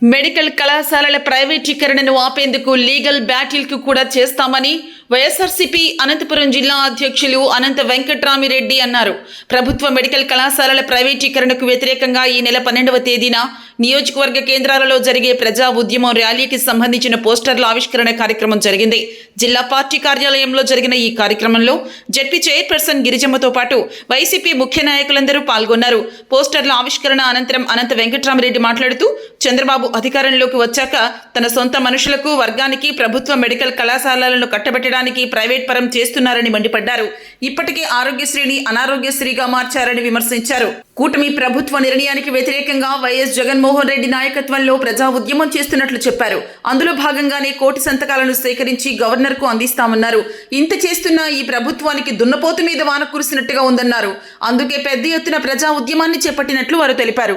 Medical కళాశాలల ప్రైవేటీకరణను ఆపేందుకు legal battle కు కూడా చేస్తామని వైఎస్ఆర్సీపీ అనంతపురం జిల్లా అధ్యక్షులు అనంత వెంకట్రామిరెడ్డి అన్నారు. ప్రభుత్వ మెడికల్ కళాశాలల ప్రైవేటీకరణకు వ్యతిరేకంగా ఈ నెల 12వ తేదీన నియోజకవర్గ కేంద్రాలలో జరిగే ప్రజా ఉద్యమం ర్యాలీకి సంబంధించిన పోస్టర్ల ఆవిష్కరణ కార్యక్రమం జరిగింది. జిల్లా పార్టీ కార్యాలయంలో జరిగిన ఈ కార్యక్రమంలో జెడ్పీ చైర్పర్సన్ గిరిజమ్మతో పాటు వైసీపీ ముఖ్య నాయకులందరూ పాల్గొన్నారు. పోస్టర్ల ఆవిష్కరణ అనంతరం అనంత వెంకట్రామిరెడ్డి మాట్లాడుతూ చంద్రబాబు అధికారంలోకి వచ్చాక తన సొంత మనుషులకు వర్గానికి ప్రభుత్వ మెడికల్ కళాశాలలను కట్టబెట్టడానికి ప్రైవేట్ పరం చేస్తున్నారని మండిపడ్డారు. ఇప్పటికే ఆరోగ్యశ్రీని అనారోగ్యశ్రీగా మార్చారని విమర్శించారు. కూటమి ప్రభుత్వ నిర్ణయానికి వ్యతిరేకంగా వైఎస్ జగన్మోహన్ రెడ్డి నాయకత్వంలో ప్రజా ఉద్యమం చేస్తున్నట్లు చెప్పారు. అందులో భాగంగానే 1 కోటి సంతకాలను సేకరించి గవర్నర్కు అందిస్తామన్నారు. ఇంత చేస్తున్న ఈ ప్రభుత్వానికి దున్నపోతు మీద వాన కురిసినట్టుగా ఉందన్నారు. అందుకే పెద్ద ఎత్తున ప్రజా ఉద్యమాన్ని చేపట్టినట్లు వారు తెలిపారు.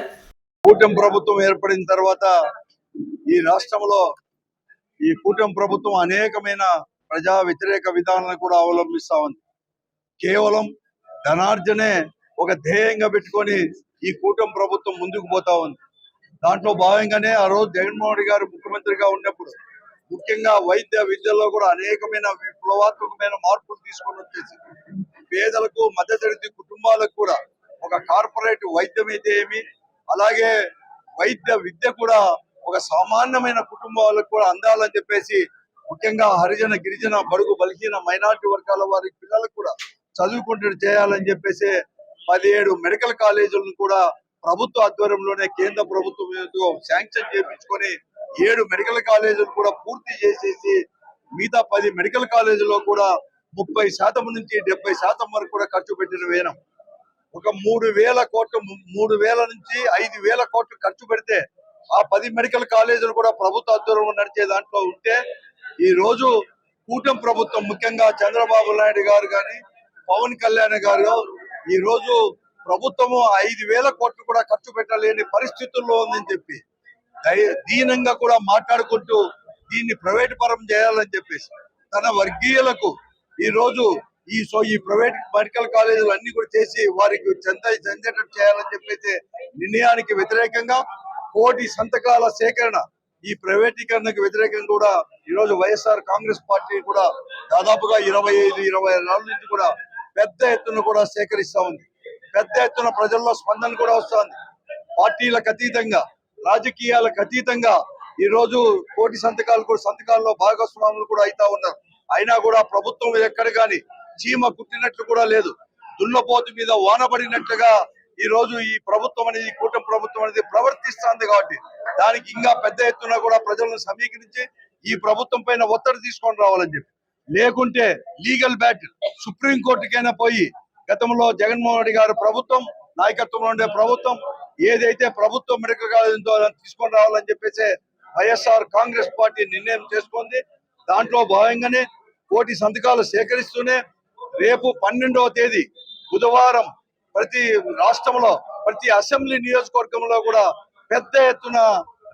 కూటమి ప్రభుత్వం ఏర్పడిన తర్వాత ఈ రాష్ట్రంలో ఈ కూటమి ప్రభుత్వం అనేకమైన ప్రజా వ్యతిరేక విధానాలను కూడా అవలంబిస్తా ఉంది. కేవలం ధనార్జనే ఒక ధ్యేయంగా పెట్టుకొని ఈ కూటమి ప్రభుత్వం ముందుకు పోతా ఉంది. దాంట్లో భాగంగానే ఆ రోజు జగన్మోహన్ రెడ్డి గారు ముఖ్యమంత్రిగా ఉన్నప్పుడు ముఖ్యంగా వైద్య విద్యలో కూడా అనేకమైన విప్లవాత్మకమైన మార్పులు తీసుకొని వచ్చేసి పేదలకు మధ్యతరగతి కుటుంబాలకు కూడా ఒక కార్పొరేట్ వైద్యం అయితే ఏమి, అలాగే వైద్య విద్య కూడా ఒక సామాన్యమైన కుటుంబాలకు కూడా అందాలని చెప్పేసి ముఖ్యంగా హరిజన గిరిజన బడుగు బలహీన మైనారిటీ వర్గాల వారి పిల్లలకు కూడా చదువుకుంటూ చేయాలని చెప్పేసి 17 మెడికల్ కాలేజీలను కూడా ప్రభుత్వ ఆధ్వర్యంలోనే కేంద్ర ప్రభుత్వం శాంక్షన్ చేయించుకొని 7 మెడికల్ కాలేజీలు కూడా పూర్తి చేసేసి మిగతా 10 మెడికల్ కాలేజీలో కూడా 30% నుంచి 70% వరకు కూడా ఖర్చు పెట్టిన వేనం. ఒక 3,000 కోట్లు 3,000 నుంచి 5,000 కోట్లు ఖర్చు పెడితే ఆ 10 మెడికల్ కాలేజీలు కూడా ప్రభుత్వ ఆధ్వర్యంలో నడిచే దాంట్లో ఉంటే ఈ రోజు కూటమి ప్రభుత్వం ముఖ్యంగా చంద్రబాబు నాయుడు గారు కానీ పవన్ కళ్యాణ్ గారు ఈ రోజు ప్రభుత్వము 5,000 కోట్లు కూడా ఖర్చు పెట్టలేని పరిస్థితుల్లో ఉందని చెప్పి దీనంగా కూడా మాట్లాడుకుంటూ దీన్ని ప్రైవేట్ పరం చేయాలని చెప్పేసి తన వర్గీయులకు ఈ రోజు ఈ ప్రైవేట్ మెడికల్ కాలేజీలు అన్ని కూడా చేసి వారికి చెందేటట్టు చేయాలని చెప్పేసి నిర్ణయానికి వ్యతిరేకంగా 1 కోటి సంతకాల సేకరణ ఈ ప్రైవేటీకరణకు వ్యతిరేకంగా కూడా ఈ రోజు వైఎస్ఆర్ కాంగ్రెస్ పార్టీ కూడా దాదాపుగా 25-26 నుంచి కూడా పెద్ద ఎత్తున కూడా సేకరిస్తా ఉంది. పెద్ద ఎత్తున ప్రజల్లో స్పందన కూడా వస్తుంది. పార్టీలకు అతీతంగా రాజకీయాలకు అతీతంగా ఈ రోజు 1 కోటి సంతకాల్లో భాగస్వాములు కూడా అవుతా ఉన్నారు. అయినా కూడా ప్రభుత్వం ఎక్కడ కానీ చీమ కుట్టినట్లు కూడా లేదు. దున్నపోతు మీద వానబడినట్లుగా ఈ రోజు ఈ ప్రభుత్వం అనేది ఈ కూటమి ప్రభుత్వం అనేది ప్రవర్తిస్తుంది. కాబట్టి దానికి ఇంకా పెద్ద ఎత్తున కూడా ప్రజలను సమీకరించి ఈ ప్రభుత్వం పైన ఒత్తిడి తీసుకొని రావాలని చెప్పి, లేకుంటే లీగల్ బ్యాటిల్ సుప్రీంకోర్టుకైనా పోయి గతంలో జగన్మోహన్ రెడ్డి గారు ప్రభుత్వం నాయకత్వంలో ఉండే ప్రభుత్వం ఏదైతే ప్రభుత్వం మెడికల్ కాలేజ్ తీసుకొని రావాలని చెప్పేసి వైఎస్ఆర్ కాంగ్రెస్ పార్టీ నిర్ణయం చేసుకుంది. దాంట్లో భాగంగానే 1 కోటి సంతకాలు సేకరిస్తూనే రేపు 12వ తేదీ బుధవారం ప్రతి రాష్ట్రంలో ప్రతి అసెంబ్లీ నియోజకవర్గంలో కూడా పెద్ద ఎత్తున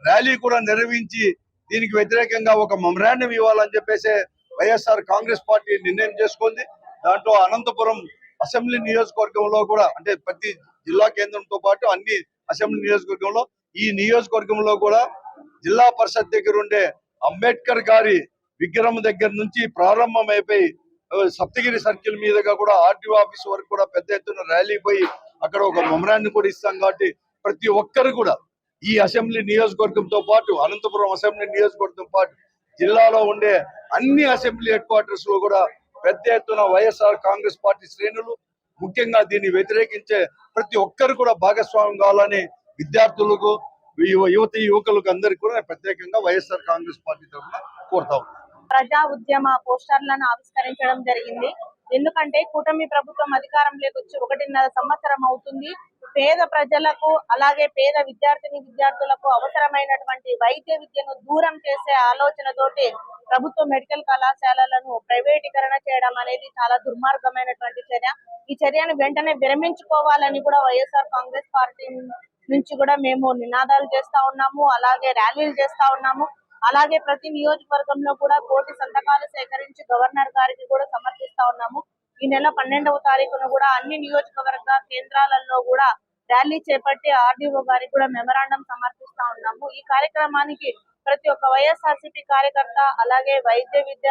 ర్యాలీ కూడా నిర్వహించి దీనికి వ్యతిరేకంగా ఒక మెమరాండం ఇవ్వాలని చెప్పేసి వైఎస్ఆర్ కాంగ్రెస్ పార్టీ నిర్ణయం చేసుకుంది. దాంట్లో అనంతపురం అసెంబ్లీ నియోజకవర్గంలో కూడా అంటే ప్రతి జిల్లా కేంద్రంతో పాటు అన్ని అసెంబ్లీ నియోజకవర్గంలో ఈ నియోజకవర్గంలో కూడా జిల్లా పరిషత్ దగ్గర ఉండే అంబేద్కర్ గారి విగ్రహం దగ్గర నుంచి ప్రారంభమైపోయి సప్తగిరి సర్కిల్ మీదుగా కూడా ఆర్టీఓ ఆఫీస్ వరకు కూడా పెద్ద ఎత్తున ర్యాలీ పోయి అక్కడ ఒక మెమరాండం కూడా ఇస్తాం. కాబట్టి ప్రతి ఒక్కరు కూడా ఈ అసెంబ్లీ నియోజకవర్గంతో పాటు అనంతపురం అసెంబ్లీ నియోజకవర్గంతో పాటు జిల్లాలో ఉండే అన్ని అసెంబ్లీ హెడ్ క్వార్టర్స్ లో కూడా పెద్ద ఎత్తున వైఎస్ఆర్ కాంగ్రెస్ పార్టీ శ్రేణులు ముఖ్యంగా దీన్ని వ్యతిరేకించే ప్రతి ఒక్కరు కూడా భాగస్వామ్యం కావాలని విద్యార్థులకు యువకులకు అందరికీ కూడా ప్రత్యేకంగా వైఎస్ఆర్ కాంగ్రెస్ పార్టీ తరఫున కోరుతా ఉన్నాం. ప్రజా ఉద్యమ పోస్టర్లను ఆవిష్కరించడం జరిగింది. ఎందుకంటే కూటమి ప్రభుత్వం అధికారంలోకి వచ్చి 1.5 సంవత్సరం అవుతుంది. పేద ప్రజలకు అలాగే పేద విద్యార్థులకు అవసరమైనటువంటి వైద్య విద్యను దూరం చేసే ఆలోచనతోటి ప్రభుత్వ మెడికల్ కళాశాలలను ప్రైవేటీకరణ చేయడం అనేది చాలా దుర్మార్గమైనటువంటి చర్య. ఈ చర్యను వెంటనే విరమించుకోవాలని కూడా వైఎస్ఆర్ కాంగ్రెస్ పార్టీ నుంచి కూడా మేము నినాదాలు చేస్తా ఉన్నాము, అలాగే ర్యాలీలు చేస్తా ఉన్నాము. అలాగే ప్రతి నియోజకవర్గంలో కూడా 1 కోటి సంతకాలు సేకరించి గవర్నర్ గారికి కూడా సమర్పిస్తా ఉన్నాము. ఈ నెల 12వ తారీఖున కూడా అన్ని నియోజకవర్గ కేంద్రాలలో కూడా ర్యాలీ చేపట్టి ఆర్డీఓ గారికి కూడా మెమరాండం సమర్పిస్తా ఉన్నాము. ఈ కార్యక్రమానికి ప్రతి ఒక్క వైఎస్ఆర్సీపీ కార్యకర్త, అలాగే వైద్య విద్య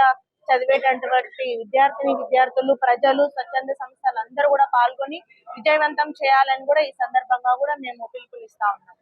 చదివేటటువంటి విద్యార్థులు, ప్రజలు, స్వచ్ఛంద సంస్థలు అందరూ కూడా పాల్గొని విజయవంతం చేయాలని కూడా ఈ సందర్భంగా కూడా మేము పిలుపునిస్తా ఉన్నాం.